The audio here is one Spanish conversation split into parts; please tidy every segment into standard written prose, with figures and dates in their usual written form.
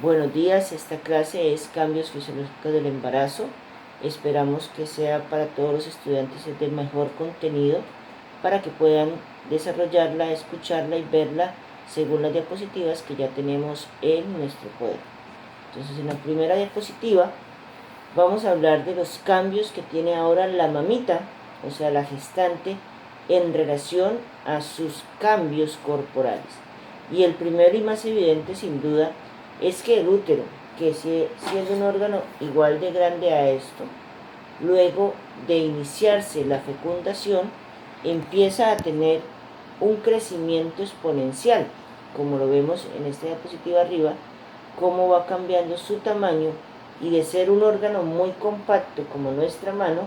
Buenos días, esta clase es Cambios Fisiológicos del Embarazo. Esperamos que sea para todos los estudiantes de mejor contenido para que puedan desarrollarla, escucharla y verla según las diapositivas que ya tenemos en nuestro poder. Entonces, en la primera diapositiva vamos a hablar de los cambios que tiene ahora la mamita, o sea, la gestante, en relación a sus cambios corporales. Y el primero y más evidente, sin duda, es que el útero, que siendo un órgano igual de grande a esto, luego de iniciarse la fecundación, empieza a tener un crecimiento exponencial, como lo vemos en esta diapositiva arriba, cómo va cambiando su tamaño y de ser un órgano muy compacto como nuestra mano,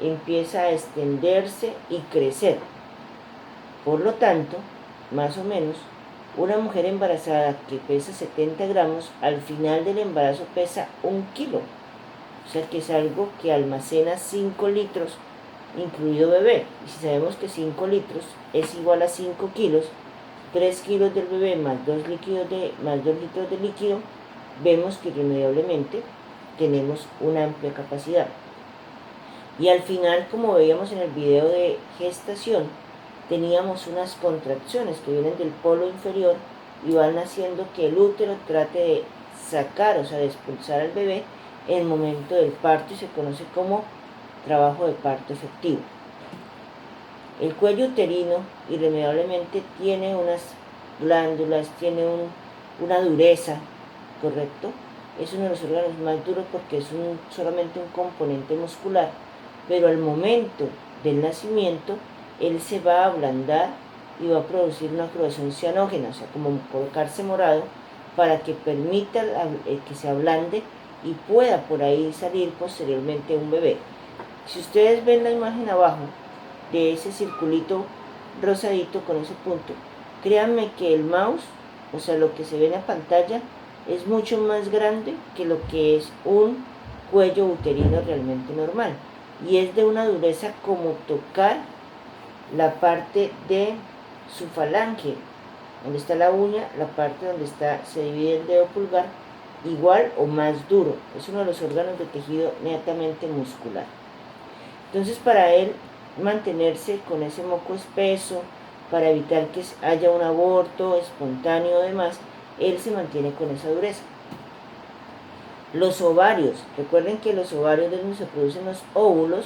empieza a extenderse y crecer. Por lo tanto, más o menos, una mujer embarazada que pesa 70 gramos, al final del embarazo pesa 1 kilo. O sea que es algo que almacena 5 litros, incluido bebé. Y si sabemos que 5 litros es igual a 5 kilos, 3 kilos del bebé más 2 litros de líquido, vemos que irremediablemente tenemos una amplia capacidad. Y al final, como veíamos en el video de gestación, teníamos unas contracciones que vienen del polo inferior y van haciendo que el útero trate de sacar, o sea, de expulsar al bebé en el momento del parto, y se conoce como trabajo de parto efectivo. El cuello uterino irremediablemente tiene unas glándulas, tiene una dureza, ¿correcto? Es uno de los órganos más duros porque es solamente un componente muscular, pero al momento del nacimiento él se va a ablandar y va a producir una corrosión cianógena, o sea, como colocarse morado, para que permita que se ablande y pueda por ahí salir posteriormente un bebé. Si ustedes ven la imagen abajo de ese circulito rosadito con ese punto, créanme que el mouse, o sea, lo que se ve en la pantalla, es mucho más grande que lo que es un cuello uterino realmente normal. Y es de una dureza como tocar la parte de su falange, donde está la uña, la parte donde se divide el dedo pulgar, igual o más duro. Es uno de los órganos de tejido netamente muscular. Entonces, para él mantenerse con ese moco espeso, para evitar que haya un aborto espontáneo o demás, él se mantiene con esa dureza. Los ovarios, recuerden que los ovarios de donde se producen los óvulos,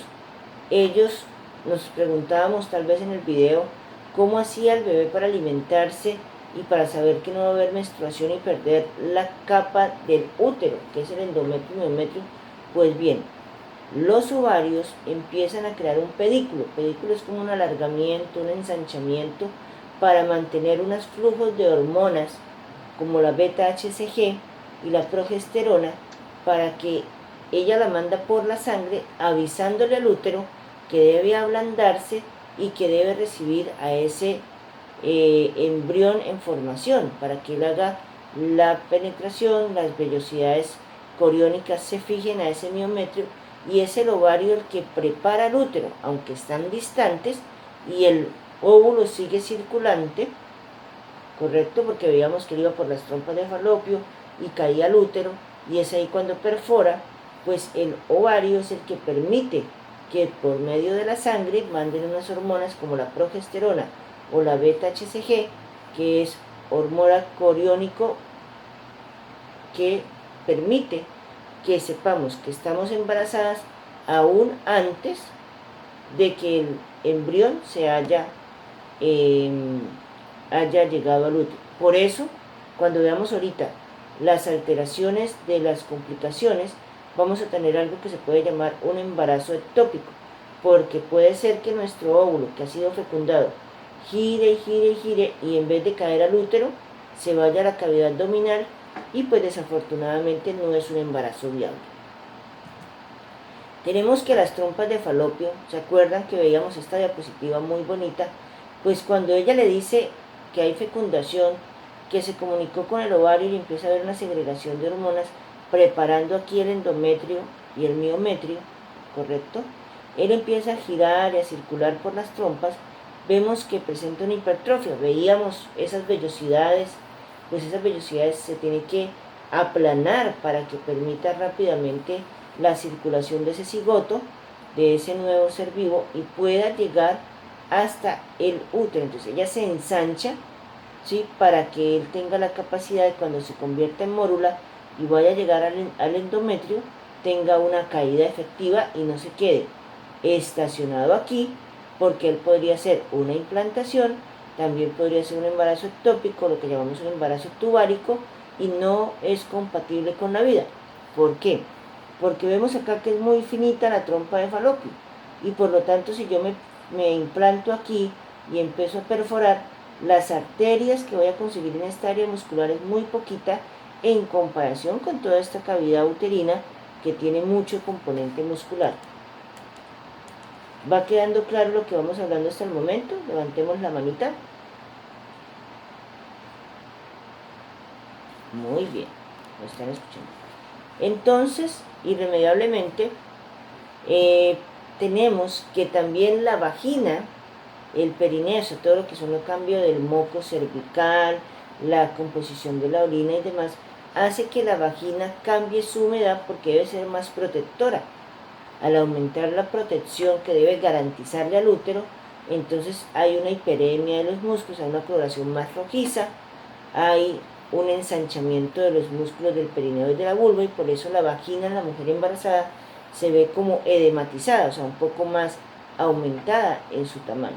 ellos nos preguntábamos tal vez en el video cómo hacía el bebé para alimentarse y para saber que no va a haber menstruación y perder la capa del útero, que es el endometrio y miometrio. Pues bien, los ovarios empiezan a crear un pedículo. Pedículo es como un alargamiento, un ensanchamiento para mantener unos flujos de hormonas como la beta-HCG y la progesterona, para que ella la manda por la sangre avisándole al útero que debe ablandarse y que debe recibir a ese embrión en formación para que él haga la penetración, las vellosidades coriónicas se fijen a ese miometrio, y es el ovario el que prepara el útero, aunque están distantes, y el óvulo sigue circulante, correcto, porque veíamos que él iba por las trompas de falopio y caía al útero, y es ahí cuando perfora, pues el ovario es el que permite que por medio de la sangre manden unas hormonas como la progesterona o la beta-HCG, que es hormona coriónico que permite que sepamos que estamos embarazadas aún antes de que el embrión se haya llegado al útero. Por eso, cuando veamos ahorita las alteraciones de las complicaciones, vamos a tener algo que se puede llamar un embarazo ectópico, porque puede ser que nuestro óvulo que ha sido fecundado gire y gire y gire, y en vez de caer al útero se vaya a la cavidad abdominal, y pues desafortunadamente no es un embarazo viable. Tenemos que las trompas de falopio, ¿se acuerdan que veíamos esta diapositiva muy bonita? Pues cuando ella le dice que hay fecundación, que se comunicó con el ovario y empieza a haber una segregación de hormonas, preparando aquí el endometrio y el miometrio, ¿correcto? Él empieza a girar y a circular por las trompas, vemos que presenta una hipertrofia, veíamos esas vellosidades, pues esas vellosidades se tienen que aplanar para que permita rápidamente la circulación de ese cigoto, de ese nuevo ser vivo, y pueda llegar hasta el útero. Entonces ella se ensancha, ¿sí?, para que él tenga la capacidad de, cuando se convierta en mórula y vaya a llegar al endometrio, tenga una caída efectiva y no se quede estacionado aquí, porque él podría ser una implantación, también podría ser un embarazo ectópico, lo que llamamos un embarazo tubárico, y no es compatible con la vida. ¿Por qué? Porque vemos acá que es muy finita la trompa de Falopio, y por lo tanto, si yo me implanto aquí y empiezo a perforar, las arterias que voy a conseguir en esta área muscular es muy poquita en comparación con toda esta cavidad uterina que tiene mucho componente muscular. ¿Va quedando claro lo que vamos hablando hasta el momento? Levantemos la manita. Muy bien, lo están escuchando. Entonces, irremediablemente, tenemos que también la vagina, el perineo, todo lo que son los cambios del moco cervical, la composición de la orina y demás, hace que la vagina cambie su humedad porque debe ser más protectora. Al aumentar la protección que debe garantizarle al útero, entonces hay una hiperemia de los músculos, hay una coloración más rojiza, hay un ensanchamiento de los músculos del perineo y de la vulva, y por eso la vagina en la mujer embarazada se ve como edematizada, o sea, un poco más aumentada en su tamaño.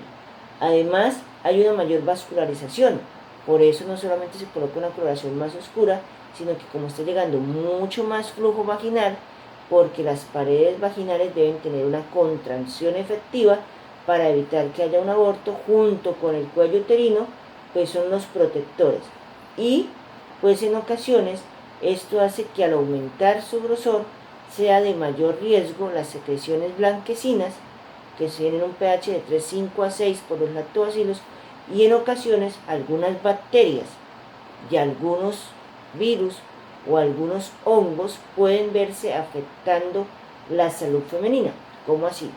Además, hay una mayor vascularización, por eso no solamente se coloca una coloración más oscura, sino que como está llegando mucho más flujo vaginal, porque las paredes vaginales deben tener una contracción efectiva para evitar que haya un aborto, junto con el cuello uterino, pues son los protectores. Y pues en ocasiones esto hace que al aumentar su grosor sea de mayor riesgo las secreciones blanquecinas, que tienen un pH de 3,5 a 6 por los lactobacilos, y en ocasiones algunas bacterias y algunos virus o algunos hongos pueden verse afectando la salud femenina. ¿Cómo así?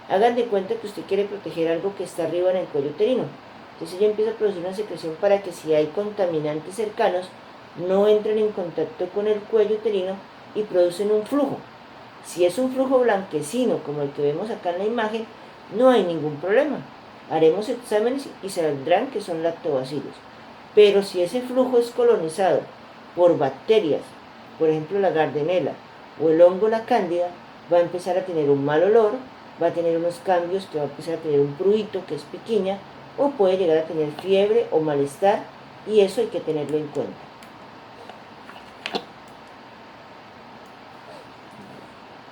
Hagan de cuenta que usted quiere proteger algo que está arriba en el cuello uterino. Entonces ella empieza a producir una secreción para que, si hay contaminantes cercanos, no entren en contacto con el cuello uterino y producen un flujo. Si es un flujo blanquecino como el que vemos acá en la imagen, no hay ningún problema. Haremos exámenes y saldrán que son lactobacilos. Pero si ese flujo es colonizado por bacterias, por ejemplo la Gardnerella o el hongo la Cándida, va a empezar a tener un mal olor, va a tener unos cambios, que va a empezar a tener un prurito, que es piquiña, o puede llegar a tener fiebre o malestar, y eso hay que tenerlo en cuenta.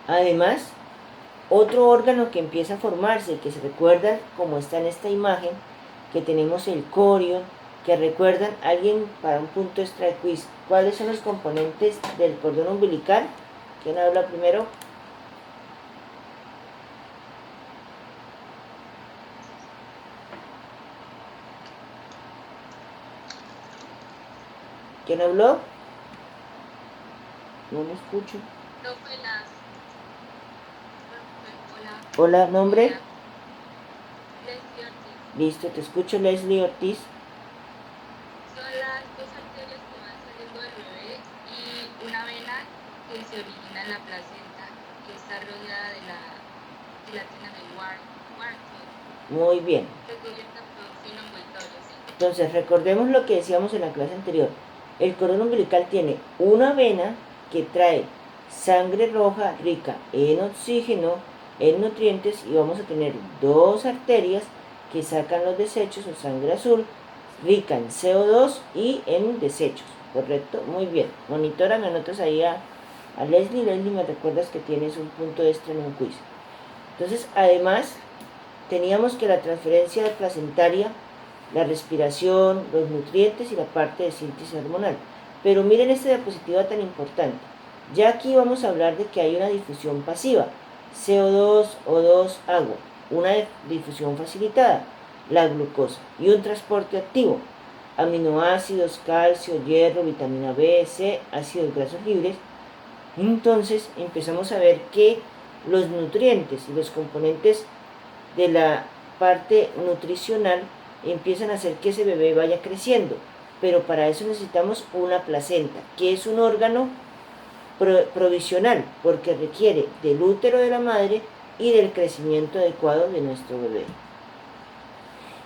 Además, otro órgano que empieza a formarse, que se recuerda como está en esta imagen, que tenemos el corion, que recuerdan, alguien para un punto extra de quiz, ¿cuáles son los componentes del cordón umbilical? ¿Quién habla primero? ¿Quién habló? No me escucho. Hola, ¿nombre? Leslie Ortiz. Listo, te escucho, Leslie Ortiz. Son las dos arterias que van saliendo del bebé y una vena que se origina en la placenta, que está rodeada de la gelatina del Wharton, Muy bien. que cubierta por fino envoltorio, ¿sí? Entonces, recordemos lo que decíamos en la clase anterior. El cordón umbilical tiene una vena que trae sangre roja rica en oxígeno, en nutrientes, y vamos a tener dos arterias que sacan los desechos, o sangre azul, rica en CO2 y en desechos, ¿correcto? Muy bien. Monitora, me anotas ahí a Leslie. Leslie, me recuerdas que tienes un punto extra en un quiz. Entonces, además, teníamos que la transferencia placentaria, la respiración, los nutrientes y la parte de síntesis hormonal. Pero miren esta diapositiva tan importante. Ya aquí vamos a hablar de que hay una difusión pasiva, CO2, O2, agua, una difusión facilitada, la glucosa, y un transporte activo, aminoácidos, calcio, hierro, vitamina B, C, ácidos grasos libres. Entonces empezamos a ver que los nutrientes y los componentes de la parte nutricional empiezan a hacer que ese bebé vaya creciendo. pero para eso necesitamos una placenta, que es un órgano provisional, porque requiere del útero de la madre y del crecimiento adecuado de nuestro bebé.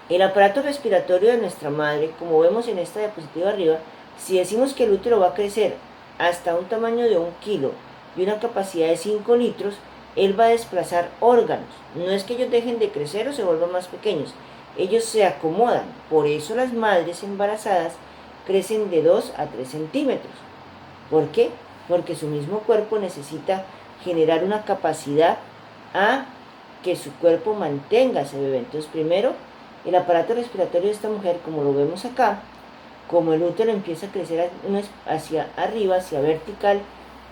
El aparato respiratorio de nuestra madre, como vemos en esta diapositiva arriba, si decimos que el útero va a crecer hasta un tamaño de 1 kilo y una capacidad de 5 litros, él va a desplazar órganos. No es que ellos dejen de crecer o se vuelvan más pequeños, ellos se acomodan. Por eso las madres embarazadas crecen de 2 a 3 centímetros. ¿Por qué? Porque su mismo cuerpo necesita generar una capacidad a que su cuerpo mantenga ese bebé. Entonces, primero, el aparato respiratorio de esta mujer, como lo vemos acá, como el útero empieza a crecer hacia arriba, hacia vertical,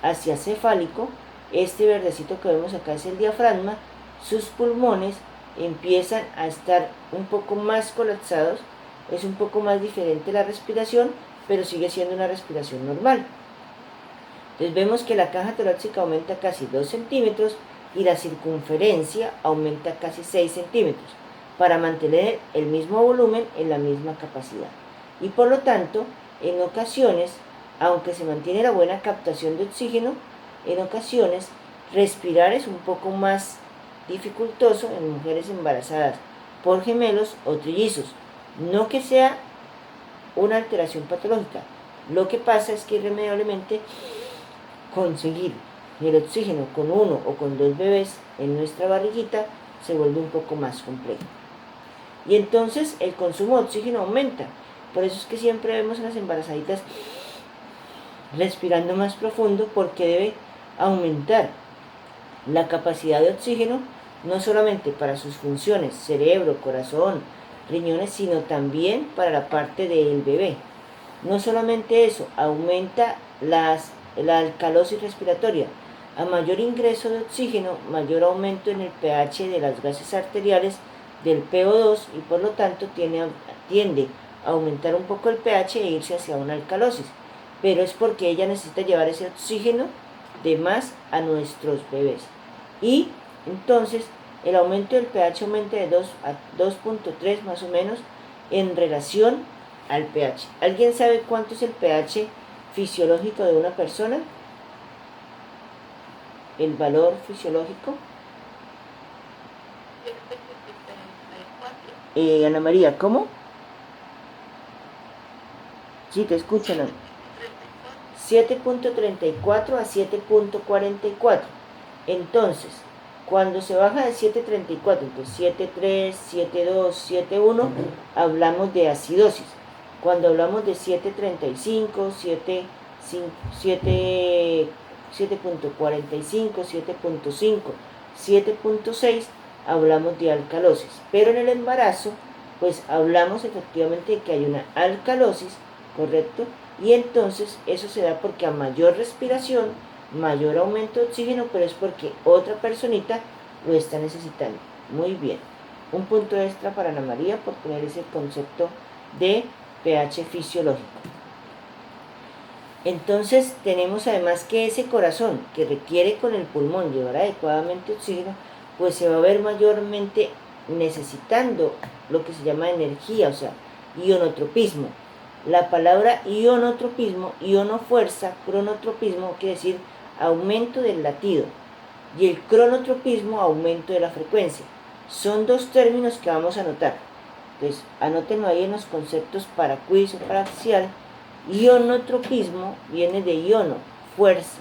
hacia cefálico, este verdecito que vemos acá es el diafragma, sus pulmones empiezan a estar un poco más colapsados, es un poco más diferente la respiración, pero sigue siendo una respiración normal. Entonces vemos que la caja torácica aumenta casi 2 centímetros y la circunferencia aumenta casi 6 centímetros para mantener el mismo volumen en la misma capacidad. Y por lo tanto, en ocasiones, aunque se mantiene la buena captación de oxígeno, en ocasiones respirar es un poco más dificultoso en mujeres embarazadas por gemelos o trillizos. No que sea una alteración patológica, lo que pasa es que irremediablemente conseguir el oxígeno con 1 o con 2 bebés en nuestra barriguita se vuelve un poco más complejo. Y entonces el consumo de oxígeno aumenta. Por eso es que siempre vemos a las embarazaditas respirando más profundo, porque debe aumentar la capacidad de oxígeno, no solamente para sus funciones, cerebro, corazón, riñones, sino también para la parte del bebé. No solamente eso, aumenta la alcalosis respiratoria. A mayor ingreso de oxígeno, mayor aumento en el pH de las gases arteriales, del PO2, y por lo tanto tiende a aumentar un poco el pH e irse hacia una alcalosis. Pero es porque ella necesita llevar ese oxígeno de más a nuestros bebés. Y entonces el aumento del pH aumenta de 2 a 2.3 más o menos en relación al pH. ¿Alguien sabe cuánto es el pH fisiológico de una persona? El valor fisiológico. Ana María, ¿cómo? Sí, te escucho, ¿no? 7.34 a 7.44. Entonces, cuando se baja de 7.34, entonces 7.3, 7.2, 7.1, hablamos de acidosis. Cuando hablamos de 7.35, 7.45, 7.5, 7.6, hablamos de alcalosis. Pero en el embarazo, pues hablamos efectivamente de que hay una alcalosis, ¿correcto? Y entonces eso se da porque a mayor respiración, mayor aumento de oxígeno, pero es porque otra personita lo está necesitando. Muy bien. Un punto extra para Ana María por tener ese concepto de pH fisiológico. Entonces tenemos además que ese corazón que requiere con el pulmón llevar adecuadamente oxígeno, pues se va a ver mayormente necesitando lo que se llama energía, o sea, ionotropismo. La palabra ionotropismo, ionofuerza, cronotropismo, quiere decir aumento del latido, y el cronotropismo, aumento de la frecuencia. Son dos términos que vamos a anotar. Entonces, anótenlo ahí en los conceptos para quiz o para parcial. Ionotropismo viene de iono, fuerza,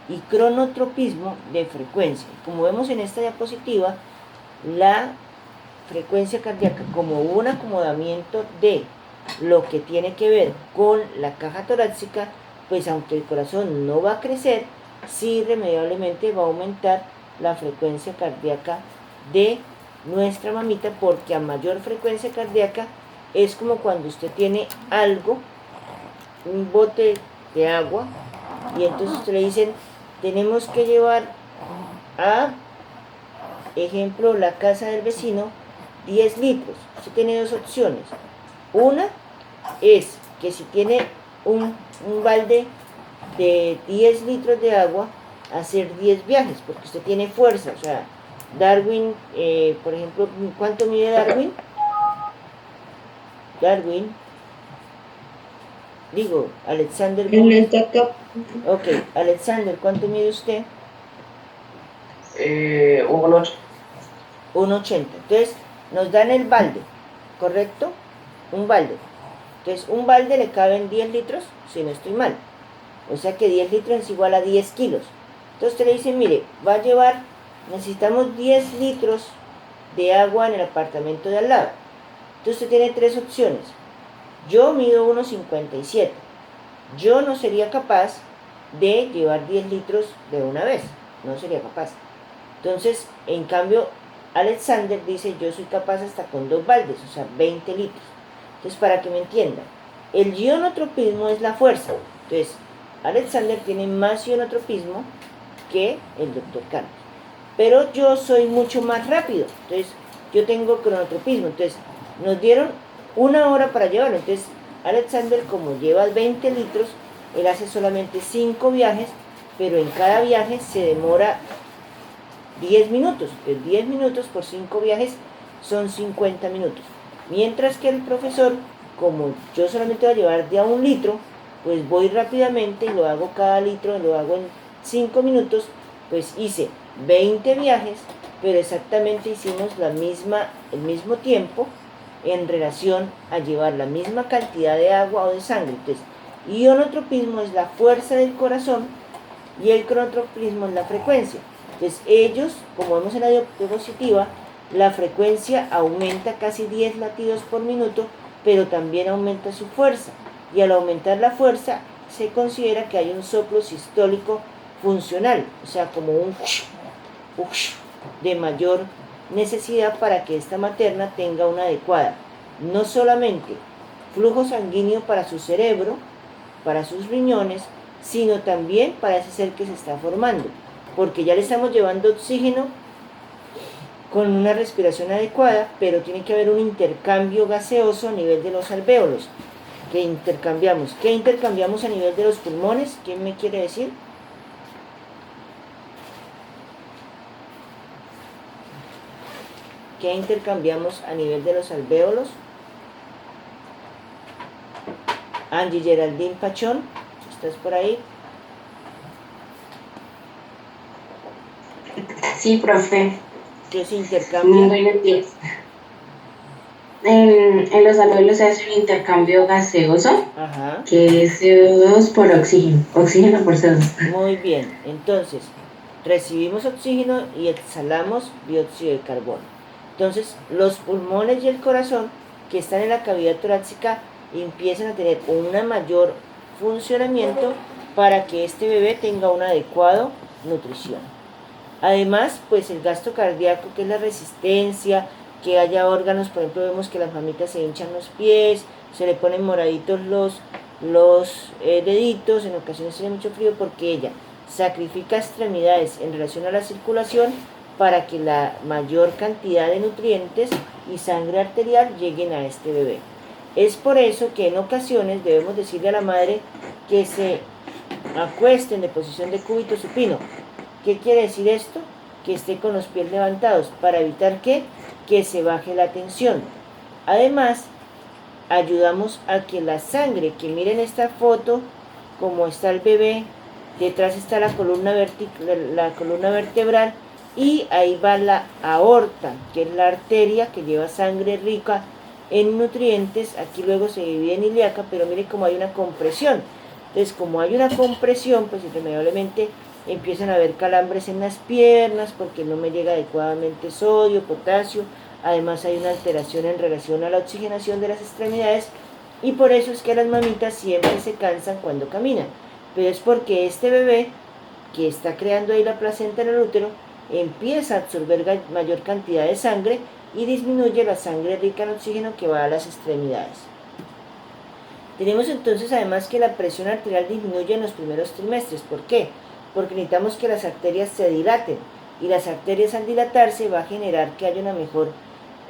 y cronotropismo de frecuencia. Como vemos en esta diapositiva, la frecuencia cardíaca, como un acomodamiento de lo que tiene que ver con la caja torácica, pues aunque el corazón no va a crecer, sí irremediablemente va a aumentar la frecuencia cardíaca de nuestra mamita, porque a mayor frecuencia cardíaca es como cuando usted tiene algo, un bote de agua, y entonces usted le dicen, tenemos que llevar a, ejemplo, la casa del vecino 10 litros. Usted tiene dos opciones. Una es que si tiene un balde de 10 litros de agua, hacer 10 viajes, porque usted tiene fuerza. O sea, Darwin, por ejemplo, ¿cuánto mide Darwin? Darwin Digo, Alexander En Gómez. esta capa. Ok, Alexander, ¿cuánto mide usted? 1,8. 1,80. Entonces, nos dan el balde, ¿correcto? Un balde. Entonces, un balde le caben 10 litros, si no estoy mal. O sea que 10 litros es igual a 10 kilos. Entonces usted le dice, mire, va a llevar, necesitamos 10 litros de agua en el apartamento de al lado. Entonces usted tiene tres opciones. Yo mido 1,57. Yo no sería capaz de llevar 10 litros de una vez. No sería capaz. Entonces, en cambio, Alexander dice, yo soy capaz hasta con 2 baldes, o sea, 20 litros. Entonces, para que me entiendan, el ionotropismo es la fuerza. Entonces, Alexander tiene más ionotropismo que el doctor Carlos. Pero yo soy mucho más rápido. Entonces, yo tengo cronotropismo. Entonces, nos dieron 1 hora para llevarlo. Entonces, Alexander, como lleva 20 litros, él hace solamente 5 viajes, pero en cada viaje se demora 10 minutos. Entonces, 10 minutos por 5 viajes son 50 minutos. Mientras que el profesor, como yo solamente voy a llevar de a 1 litro, pues voy rápidamente y lo hago cada litro, lo hago en 5 minutos, pues hice 20 viajes, pero exactamente hicimos el mismo tiempo en relación a llevar la misma cantidad de agua o de sangre. Entonces, ionotropismo es la fuerza del corazón y el cronotropismo es la frecuencia. Entonces ellos, como vemos en la diapositiva, la frecuencia aumenta casi 10 latidos por minuto, pero también aumenta su fuerza. Y al aumentar la fuerza, se considera que hay un soplo sistólico funcional, o sea, como un de mayor necesidad para que esta materna tenga una adecuada, no solamente flujo sanguíneo para su cerebro, para sus riñones, sino también para ese ser que se está formando, porque ya le estamos llevando oxígeno con una respiración adecuada, pero tiene que haber un intercambio gaseoso a nivel de los alvéolos. ¿Qué intercambiamos? ¿Qué intercambiamos a nivel de los pulmones? ¿Quién me quiere decir? ¿Qué intercambiamos a nivel de los alvéolos? Angie Geraldine Pachón, ¿estás por ahí? Sí, profe. ¿Qué se intercambia? Buenos días. En los alvéolos se hace un intercambio gaseoso, Ajá. que es CO2 por oxígeno, oxígeno por CO2. Muy bien, entonces recibimos oxígeno y exhalamos dióxido de carbono. Entonces los pulmones y el corazón que están en la cavidad torácica empiezan a tener un mayor funcionamiento para que este bebé tenga una adecuada nutrición. Además, pues el gasto cardíaco, que es la resistencia, que haya órganos, por ejemplo, vemos que las mamitas se hinchan los pies, se le ponen moraditos los deditos, en ocasiones tiene mucho frío porque ella sacrifica extremidades en relación a la circulación para que la mayor cantidad de nutrientes y sangre arterial lleguen a este bebé. Es por eso que en ocasiones debemos decirle a la madre que se acuesten de posición de cúbito supino. ¿Qué quiere decir esto? Que esté con los pies levantados para evitar que se baje la tensión. Además, ayudamos a que la sangre, que miren esta foto, como está el bebé, detrás está la columna vertebral y ahí va la aorta, que es la arteria que lleva sangre rica en nutrientes. Aquí luego se divide en ilíaca, pero mire cómo hay una compresión. Entonces, como hay una compresión, pues irremediablemente empiezan a haber calambres en las piernas porque no me llega adecuadamente sodio, potasio. Además hay una alteración en relación a la oxigenación de las extremidades y por eso es que las mamitas siempre se cansan cuando caminan. Pero es porque este bebé que está creando ahí la placenta en el útero empieza a absorber mayor cantidad de sangre y disminuye la sangre rica en oxígeno que va a las extremidades. Tenemos entonces además que la presión arterial disminuye en los primeros trimestres. ¿Por qué? Porque necesitamos que las arterias se dilaten y las arterias al dilatarse va a generar que haya una mejor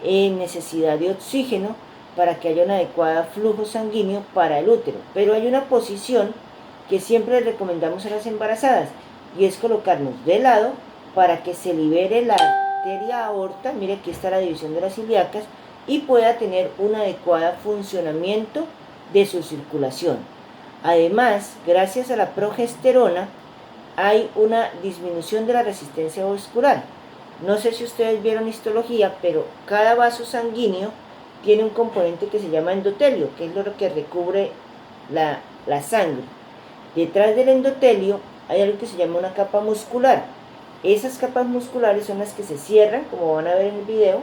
necesidad de oxígeno para que haya un adecuado flujo sanguíneo para el útero. Pero hay una posición que siempre les recomendamos a las embarazadas y es colocarnos de lado para que se libere la arteria aorta, mire aquí está la división de las ilíacas, y pueda tener un adecuado funcionamiento de su circulación. Además, gracias a la progesterona, hay una disminución de la resistencia vascular. No sé si ustedes vieron histología, pero cada vaso sanguíneo tiene un componente que se llama endotelio, que es lo que recubre la sangre. Detrás del endotelio hay algo que se llama una capa muscular. Esas capas musculares son las que se cierran, como van a ver en el video,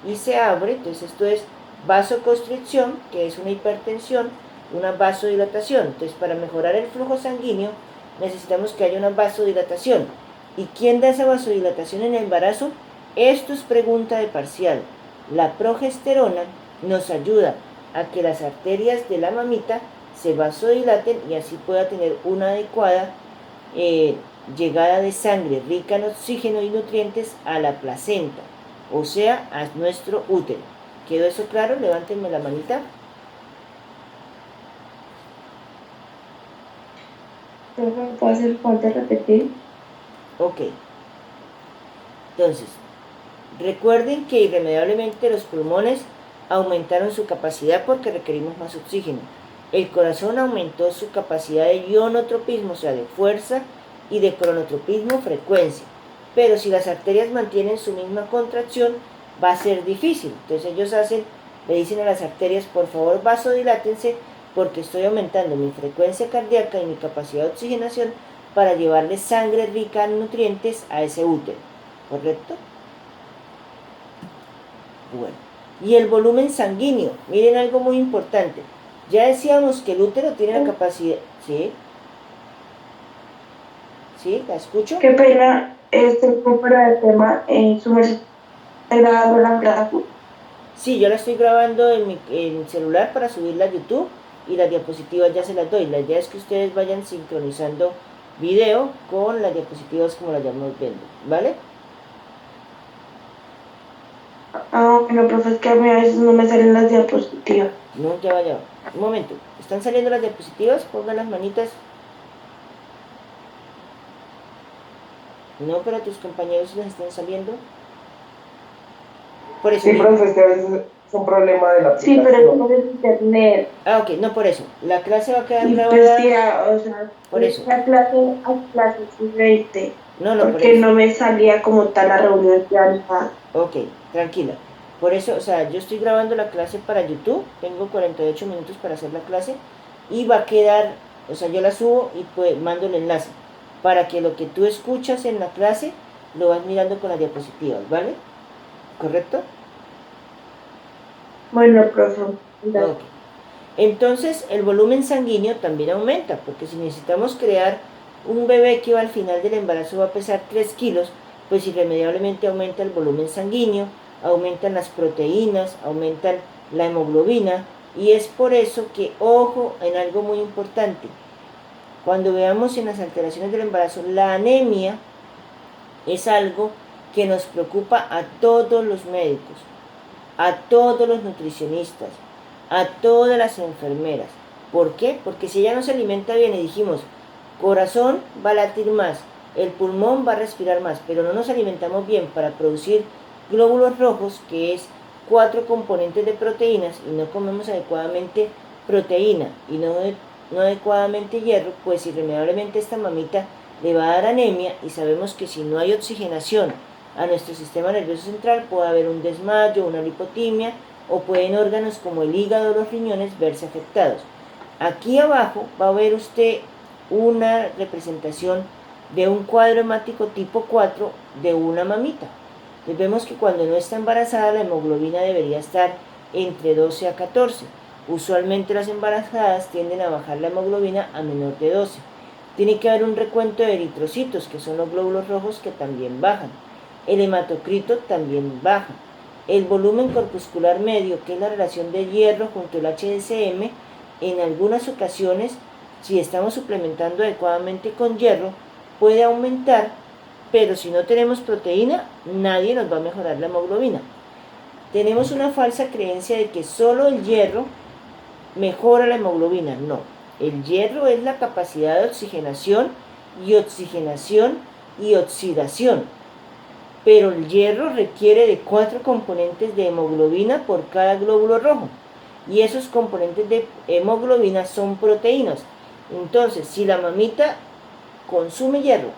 y se abre. Entonces esto es vasoconstricción, que es una hipertensión, una vasodilatación. Entonces, para mejorar el flujo sanguíneo necesitamos que haya una vasodilatación. ¿Y quién da esa vasodilatación en el embarazo? Esto es pregunta de parcial. La progesterona nos ayuda a que las arterias de la mamita se vasodilaten y así pueda tener una adecuada llegada de sangre rica en oxígeno y nutrientes a la placenta, o sea, a nuestro útero. ¿Quedó eso claro? Levántenme la manita. ¿Me puedo hacer falta repetir? Ok. Entonces, recuerden que irremediablemente los pulmones aumentaron su capacidad porque requerimos más oxígeno. El corazón aumentó su capacidad de ionotropismo, o sea, de fuerza, y de cronotropismo, frecuencia. Pero si las arterias mantienen su misma contracción, va a ser difícil. Entonces ellos le dicen a las arterias, por favor vasodilátense porque estoy aumentando mi frecuencia cardíaca y mi capacidad de oxigenación para llevarle sangre rica en nutrientes a ese útero. ¿Correcto? Bueno, y el volumen sanguíneo. Miren algo muy importante. Ya decíamos que el útero tiene la capacidad... ¿Sí? ¿Sí? ¿La escucho? Qué pena, fuera del tema, su merced está grabando la clase. Sí, yo la estoy grabando en mi celular para subirla a YouTube y las diapositivas ya se las doy. La idea es que ustedes vayan sincronizando video con las diapositivas como las vamos viendo, ¿vale? Bueno, profe, es que a mí a veces no me salen las diapositivas. No, ya va. Un momento. ¿Están saliendo las diapositivas? Pongan las manitas. No, pero a tus compañeros les están saliendo. Por eso. Sí, profe, es que a veces es un problema de la aplicación. Sí, pero no es internet. Ok, no por eso. La clase va a quedar Y grabada. pues tía, o sea, por eso. La clase a clase siguiente. No, porque por eso. no me salía como tal la reunión ya nada. Ok, tranquila. Por eso, o sea, yo estoy grabando la clase para YouTube, tengo 48 minutos para hacer la clase y va a quedar, o sea, yo la subo y pues mando el enlace para que lo que tú escuchas en la clase lo vas mirando con las diapositivas, ¿vale? ¿Correcto? Bueno, profe. Ok. Entonces, el volumen sanguíneo también aumenta, porque si necesitamos crear un bebé que va al final del embarazo va a pesar 3 kilos, pues irremediablemente aumenta el volumen sanguíneo, aumentan las proteínas, aumentan la hemoglobina, y es por eso que, ojo en algo muy importante, cuando veamos en las alteraciones del embarazo, la anemia es algo que nos preocupa a todos los médicos, a todos los nutricionistas, a todas las enfermeras. ¿Por qué? Porque si ella no se alimenta bien y dijimos, corazón va a latir más, el pulmón va a respirar más, pero no nos alimentamos bien para producir glóbulos rojos, que es 4 componentes de proteínas, y no comemos adecuadamente proteína y no adecuadamente hierro, pues irremediablemente esta mamita le va a dar anemia, y sabemos que si no hay oxigenación a nuestro sistema nervioso central puede haber un desmayo, una lipotimia, o pueden órganos como el hígado o los riñones verse afectados. Aquí abajo va a ver usted una representación de un cuadro hemático tipo 4 de una mamita. Entonces vemos que cuando no está embarazada la hemoglobina debería estar entre 12 a 14. Usualmente las embarazadas tienden a bajar la hemoglobina a menor de 12. Tiene que haber un recuento de eritrocitos, que son los glóbulos rojos, que también bajan. El hematocrito también baja. El volumen corpuscular medio, que es la relación de hierro junto al HCM, en algunas ocasiones, si estamos suplementando adecuadamente con hierro, puede aumentar, pero si no tenemos proteína, nadie nos va a mejorar la hemoglobina. Tenemos una falsa creencia de que solo el hierro mejora la hemoglobina. No, el hierro es la capacidad de oxigenación y oxidación. Pero el hierro requiere de 4 componentes de hemoglobina por cada glóbulo rojo. y esos componentes de hemoglobina son proteínas. Entonces, si la mamita consume hierro,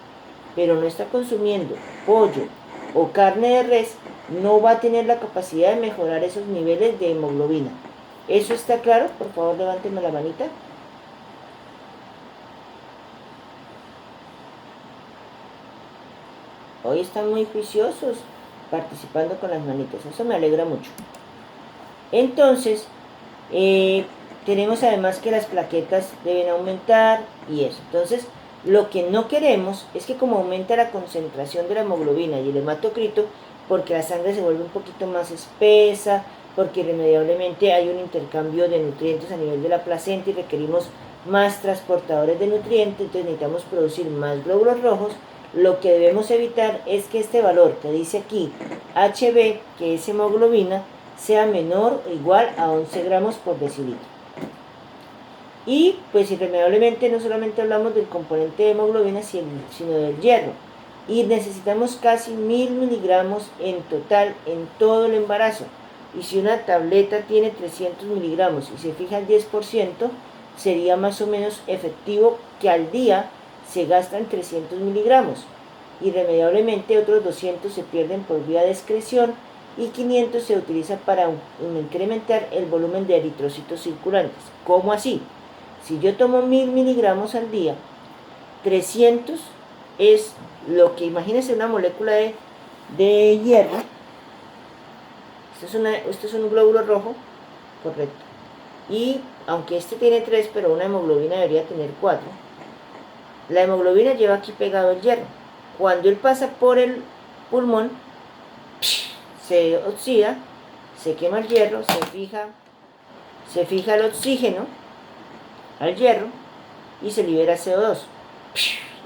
pero no está consumiendo pollo o carne de res, no va a tener la capacidad de mejorar esos niveles de hemoglobina. ¿Eso está claro? Por favor, levántenme la manita. Hoy están muy juiciosos participando con las manitas, eso me alegra mucho. Entonces, tenemos además que las plaquetas deben aumentar y eso. Entonces, lo que no queremos es que como aumenta la concentración de la hemoglobina y el hematocrito, porque la sangre se vuelve un poquito más espesa, porque irremediablemente hay un intercambio de nutrientes a nivel de la placenta y requerimos más transportadores de nutrientes, entonces necesitamos producir más glóbulos rojos. Lo que debemos evitar es que este valor que dice aquí, HB, que es hemoglobina, sea menor o igual a 11 gramos por decilitro. Y pues irremediablemente no solamente hablamos del componente de hemoglobina, sino del hierro. Y necesitamos casi 1000 miligramos en total en todo el embarazo. Y si una tableta tiene 300 miligramos y se fija el 10%, sería más o menos efectivo que al día se gastan 300 miligramos. Irremediablemente otros 200 se pierden por vía de excreción y 500 se utiliza para incrementar el volumen de eritrocitos circulantes. ¿Cómo así? Si yo tomo 1000 miligramos al día, 300 es lo que, imagínense una molécula de hierro. Esto es un glóbulo rojo, correcto. Y aunque este tiene 3, pero una hemoglobina debería tener 4. La hemoglobina lleva aquí pegado el hierro. Cuando él pasa por el pulmón, se oxida, se quema el hierro, se fija el oxígeno al hierro y se libera CO2.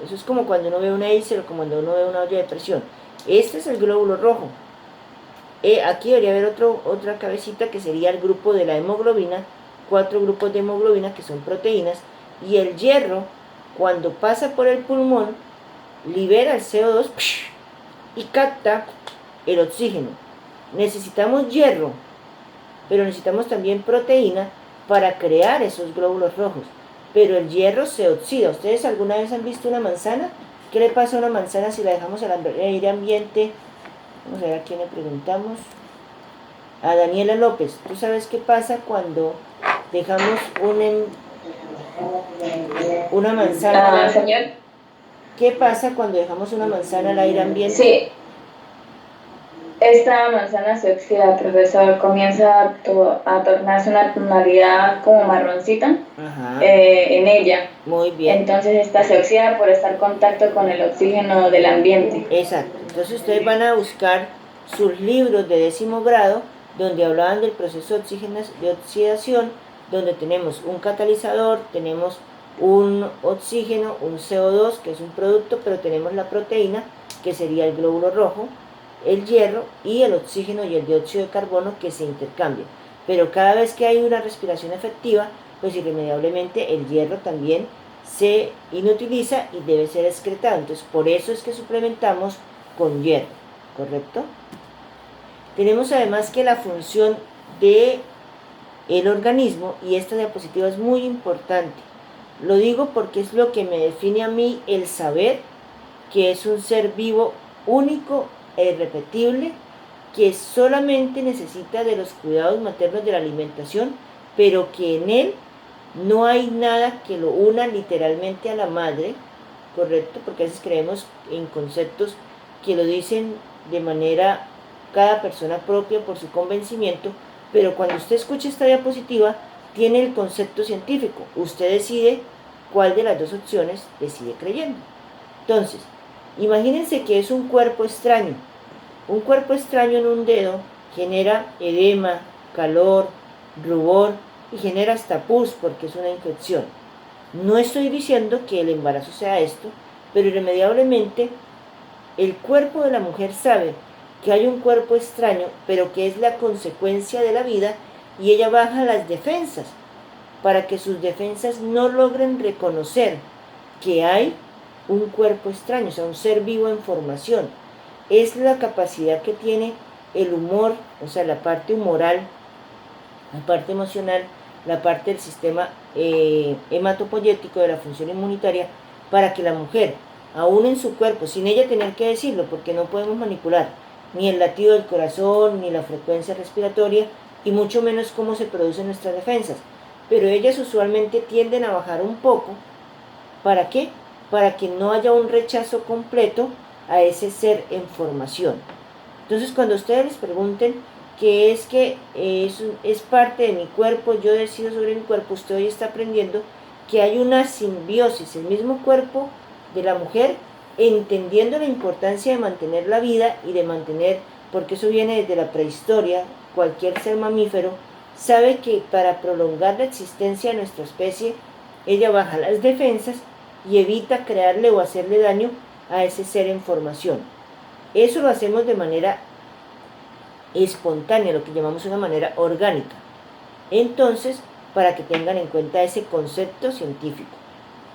Eso es como cuando uno ve un acer o como cuando uno ve una olla de presión. Este es el glóbulo rojo. Aquí debería haber otra cabecita que sería el grupo de la hemoglobina, 4 grupos de hemoglobina que son proteínas, y el hierro, cuando pasa por el pulmón, libera el CO2 y capta el oxígeno. Necesitamos hierro, pero necesitamos también proteína para crear esos glóbulos rojos. Pero el hierro se oxida. ¿Ustedes alguna vez han visto una manzana? ¿Qué le pasa a una manzana si la dejamos al aire ambiente? Vamos a ver a quién le preguntamos. A Daniela López. ¿Tú sabes qué pasa cuando dejamos una manzana? Señor. ¿Qué pasa cuando dejamos una manzana al aire ambiente? Sí. Esta manzana se oxida, profesor, comienza a tornarse una tonalidad como marroncita en ella. Muy bien. Entonces esta se oxida por estar en contacto con el oxígeno del ambiente. Exacto. Entonces ustedes van a buscar sus libros de 10º grado donde hablaban del proceso de oxidación, donde tenemos un catalizador, tenemos un oxígeno, un CO2 que es un producto, pero tenemos la proteína que sería el glóbulo rojo, el hierro y el oxígeno y el dióxido de carbono que se intercambian. Pero cada vez que hay una respiración efectiva, pues irremediablemente el hierro también se inutiliza y debe ser excretado. Entonces por eso es que suplementamos con hierro, ¿correcto? Tenemos además que la función del organismo, y esta diapositiva es muy importante, lo digo porque es lo que me define a mí el saber que es un ser vivo único e irrepetible, que solamente necesita de los cuidados maternos de la alimentación, pero que en él no hay nada que lo una literalmente a la madre, ¿correcto? Porque a veces creemos en conceptos que lo dicen de manera cada persona propia por su convencimiento, pero cuando usted escucha esta diapositiva, tiene el concepto científico. Usted decide cuál de las dos opciones decide creyendo. Entonces, imagínense que es un cuerpo extraño. Un cuerpo extraño en un dedo genera edema, calor, rubor y genera hasta pus porque es una infección. No estoy diciendo que el embarazo sea esto, pero irremediablemente el cuerpo de la mujer sabe que hay un cuerpo extraño, pero que es la consecuencia de la vida, y ella baja las defensas para que sus defensas no logren reconocer que hay un cuerpo extraño, o sea, un ser vivo en formación. Es la capacidad que tiene el humor, o sea, la parte humoral la parte emocional, la parte del sistema hematopoyético de la función inmunitaria, para que la mujer, aún en su cuerpo, sin ella tener que decirlo, porque no podemos manipular ni el latido del corazón, ni la frecuencia respiratoria, y mucho menos cómo se producen nuestras defensas, pero ellas usualmente tienden a bajar un poco. ¿Para qué? Para que no haya un rechazo completo a ese ser en formación. Entonces, cuando ustedes les pregunten qué es que es parte de mi cuerpo, yo decido sobre mi cuerpo, usted hoy está aprendiendo que hay una simbiosis, el mismo cuerpo de la mujer, entendiendo la importancia de mantener la vida y de mantener, porque eso viene desde la prehistoria, cualquier ser mamífero sabe que para prolongar la existencia de nuestra especie, ella baja las defensas y evita crearle o hacerle daño a ese ser en formación. Eso lo hacemos de manera espontánea, lo que llamamos una manera orgánica. Entonces, para que tengan en cuenta ese concepto científico,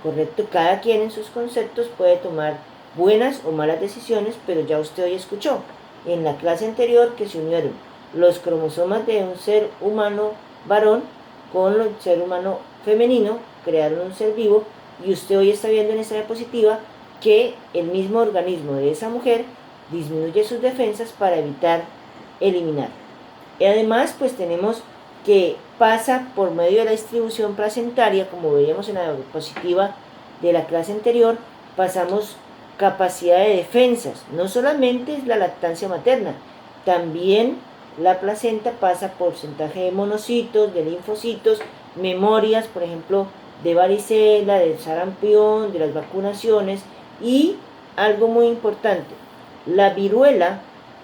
¿correcto? Cada quien en sus conceptos puede tomar buenas o malas decisiones, pero ya usted hoy escuchó en la clase anterior que se unieron los cromosomas de un ser humano varón con el ser humano femenino, crearon un ser vivo, y usted hoy está viendo en esta diapositiva que el mismo organismo de esa mujer disminuye sus defensas para evitar eliminar. Y además, pues tenemos que pasa por medio de la distribución placentaria, como veíamos en la diapositiva de la clase anterior, pasamos capacidad de defensas. No solamente es la lactancia materna, también la placenta pasa porcentaje de monocitos, de linfocitos, memorias, por ejemplo, de varicela, del sarampión, de las vacunaciones, y algo muy importante, la viruela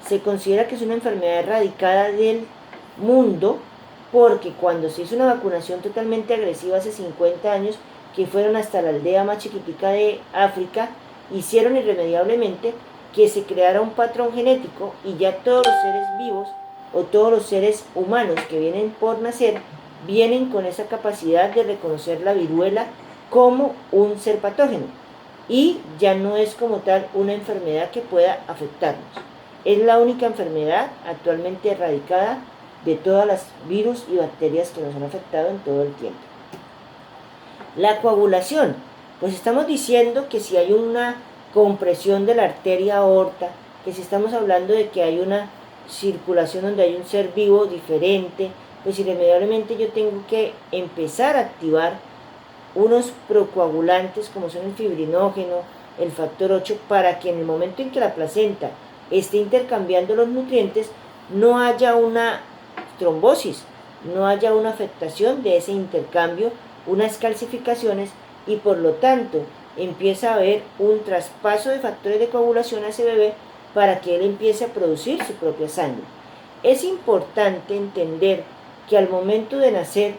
se considera que es una enfermedad erradicada del mundo, porque cuando se hizo una vacunación totalmente agresiva hace 50 años, que fueron hasta la aldea más chiquitica de África, hicieron irremediablemente que se creara un patrón genético y ya todos los seres vivos o todos los seres humanos que vienen por nacer vienen con esa capacidad de reconocer la viruela como un ser patógeno y ya no es como tal una enfermedad que pueda afectarnos. Es la única enfermedad actualmente erradicada de todas las virus y bacterias que nos han afectado en todo el tiempo. La coagulación, pues estamos diciendo que si hay una compresión de la arteria aorta, que si estamos hablando de que hay una circulación donde hay un ser vivo diferente, pues irremediablemente yo tengo que empezar a activar unos procoagulantes como son el fibrinógeno, el factor 8, para que en el momento en que la placenta esté intercambiando los nutrientes no haya una trombosis, no haya una afectación de ese intercambio, unas calcificaciones, y por lo tanto empieza a haber un traspaso de factores de coagulación a ese bebé para que él empiece a producir su propia sangre. Es importante entender que al momento de nacer